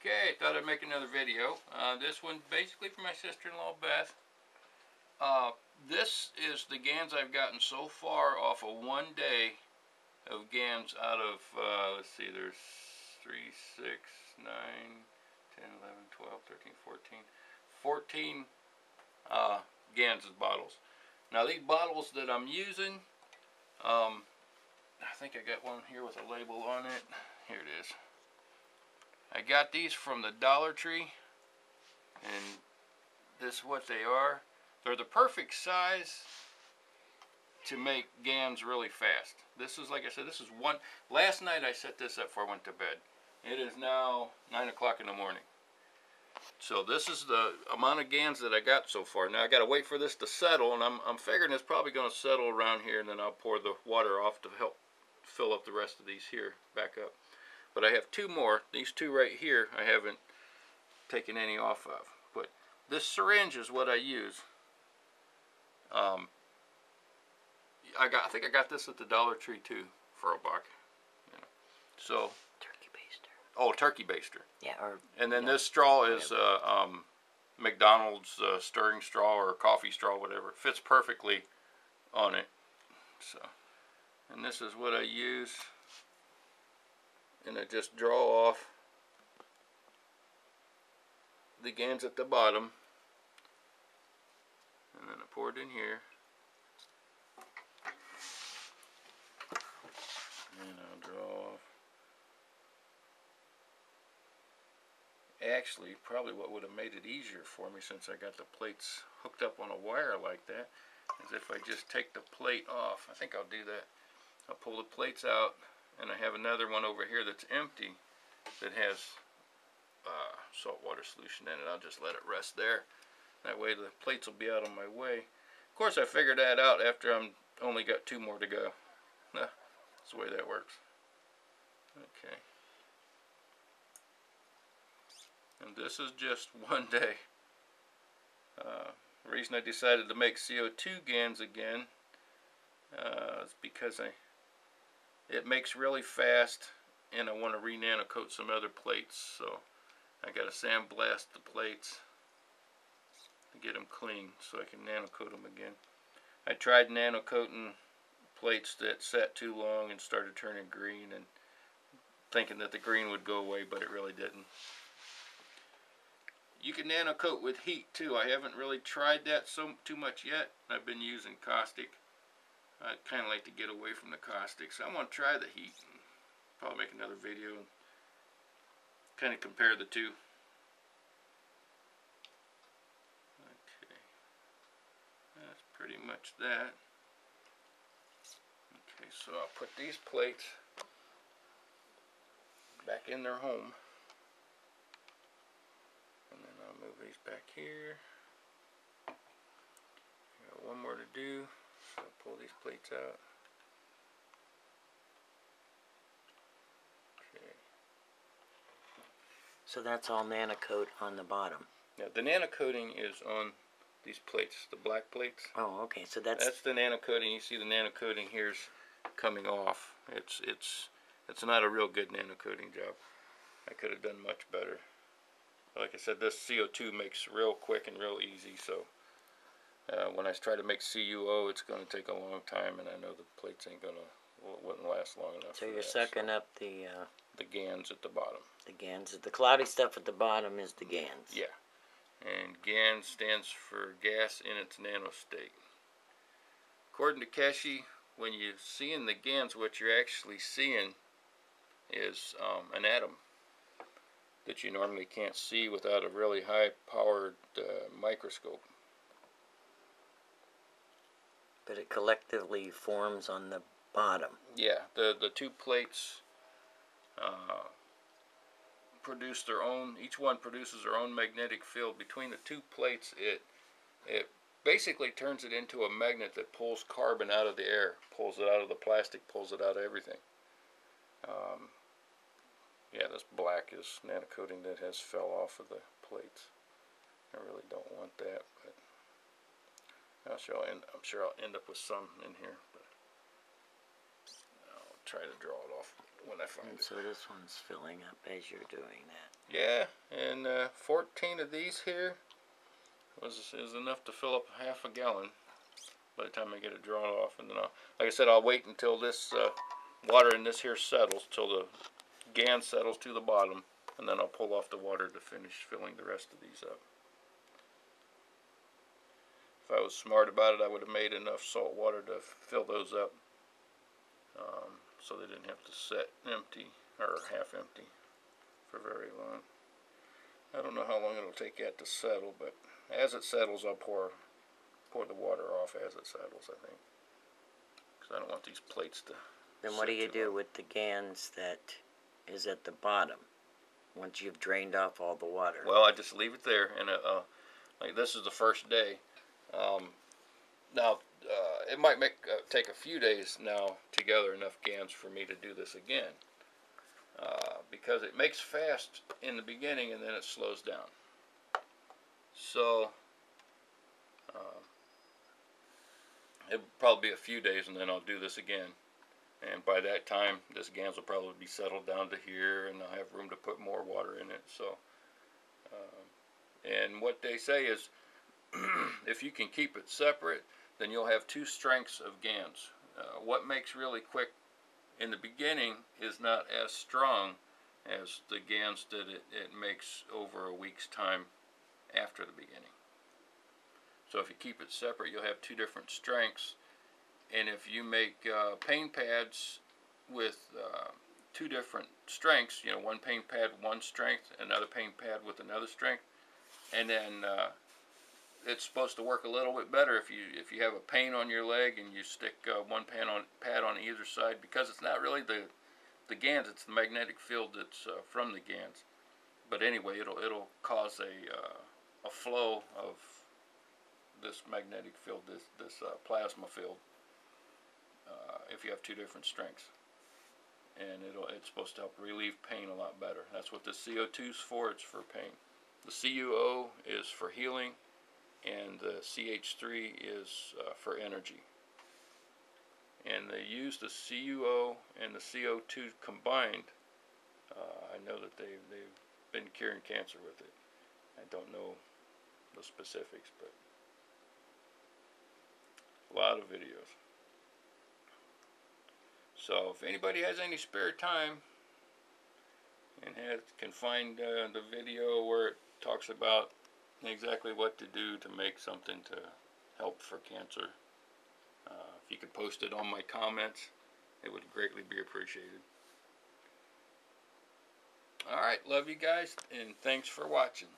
Okay, thought I'd make another video. This one basically for my sister-in-law Beth. This is the gans I've gotten so far off of 1 day of gans out of, let's see, there's 3, 6, 9, 10, 11, 12, 13, 14 gans bottles. Now these bottles that I'm using, I think I got one here with a label on it. Here it is. I got these from the Dollar Tree, and this is what they are. They're the perfect size to make gans really fast. This is, like I said, this is one. Last night I set this up before I went to bed. It is now 9 o'clock in the morning. So this is the amount of gans that I got so far. Now I got to wait for this to settle, and I'm figuring it's probably going to settle around here, and then I'll pour the water off to help fill up the rest of these here back up. But I have 2 more. These 2 right here I haven't taken any off of. But this syringe is what I use. I think I got this at the Dollar Tree too for $1. You know. So turkey baster. Oh, turkey baster. Yeah. And then this straw is McDonald's stirring straw or coffee straw, whatever. It fits perfectly on it. So, and this is what I use. And I just draw off the gans at the bottom, and then I pour it in here, and I'll draw off. Actually, probably what would have made it easier for me, since I got the plates hooked up on a wire like that, is if I just take the plate off. I think I'll do that. I'll pull the plates out, and I have another one over here that's empty that has salt water solution in it. I'll just let it rest there. That way the plates will be out of my way. Of course, I figured that out after I'm only got 2 more to go. That's the way that works. Okay. And this is just 1 day. The reason I decided to make CO2 gans again is because it makes really fast, and I want to re-nanocoat some other plates, so I got to sandblast the plates to get them clean so I can nanocoat them again. I tried nanocoating plates that sat too long and started turning green, and thinking that the green would go away, but it really didn't. You can nanocoat with heat too. I haven't really tried that too much yet. I've been using caustic. I'd kind of like to get away from the caustic, so I'm going to try the heat and probably make another video and kind of compare the two. Okay, that's pretty much that. Okay, so I'll put these plates back in their home, and then I'll move these back here. Got 1 more to do. So I'll pull these plates out. Okay. So that's all nanocoat on the bottom. Now the nanocoating is on these plates, the black plates. Oh, okay. So that's the nanocoating. You see the nanocoating here's coming off. It's not a real good nanocoating job. I could have done much better. Like I said, this CO2 makes real quick and real easy, so when I try to make CuO, it's going to take a long time, and I know the plates wouldn't last long enough. so you're sucking up the gans at the bottom. The gans, the cloudy stuff at the bottom is the gans. Yeah, and GANS stands for gas in its nanostate. According to Keshi, when you're seeing the GANS, what you're actually seeing is an atom that you normally can't see without a really high-powered microscope. But it collectively forms on the bottom. Yeah, the 2 plates produce their own. Each one produces their own magnetic field. Between the 2 plates, it basically turns it into a magnet that pulls carbon out of the air, pulls it out of the plastic, pulls it out of everything. Yeah, this black is nanocoating that has fell off of the plates. I really don't want that, but I'm sure I'll end up with some in here. But I'll try to draw it off when I find And it. so this one's filling up as you're doing that. Yeah, and 14 of these here is enough to fill up half a gallon by the time I get it drawn off. And then, like I said, I'll wait until this water in this here settles, till the gans settles to the bottom, and then I'll pull off the water to finish filling the rest of these up. If I was smart about it, I would have made enough salt water to fill those up, so they didn't have to sit empty or half empty for very long. I don't know how long it'll take that to settle, but as it settles, I'll pour the water off as it settles, I think, because I don't want these plates to. Then what do you do with the gans that is at the bottom once you've drained off all the water? Well, I just leave it there, and like this is the first day. Now it might take a few days now to gather enough gans for me to do this again, because it makes fast in the beginning and then it slows down. So it'll probably be a few days, and then I'll do this again. And by that time, this gans will probably be settled down to here, and I'll have room to put more water in it. So, and what they say is, if you can keep it separate, then you'll have two strengths of gans. What makes really quick in the beginning is not as strong as the gans that it makes over a week's time after the beginning. So if you keep it separate, you'll have two different strengths. And if you make pain pads with two different strengths, you know, one pain pad one strength, another pain pad with another strength, and then it's supposed to work a little bit better if you have a pain on your leg and you stick one pad on either side, because it's not really the gans, it's the magnetic field that's from the gans. But anyway, it'll cause a flow of this magnetic field, this plasma field, if you have two different strengths, and it's supposed to help relieve pain a lot better. That's what the CO2 is for. It's for pain. The CuO is for healing, and the CH3 is for energy. And they use the CuO and the CO2 combined. I know that they've been curing cancer with it. I don't know the specifics, but a lot of videos. So if anybody has any spare time and can find the video where it talks about exactly what to do to make something to help for cancer, if you could post it on my comments, it would greatly be appreciated. Alright, love you guys, and thanks for watching.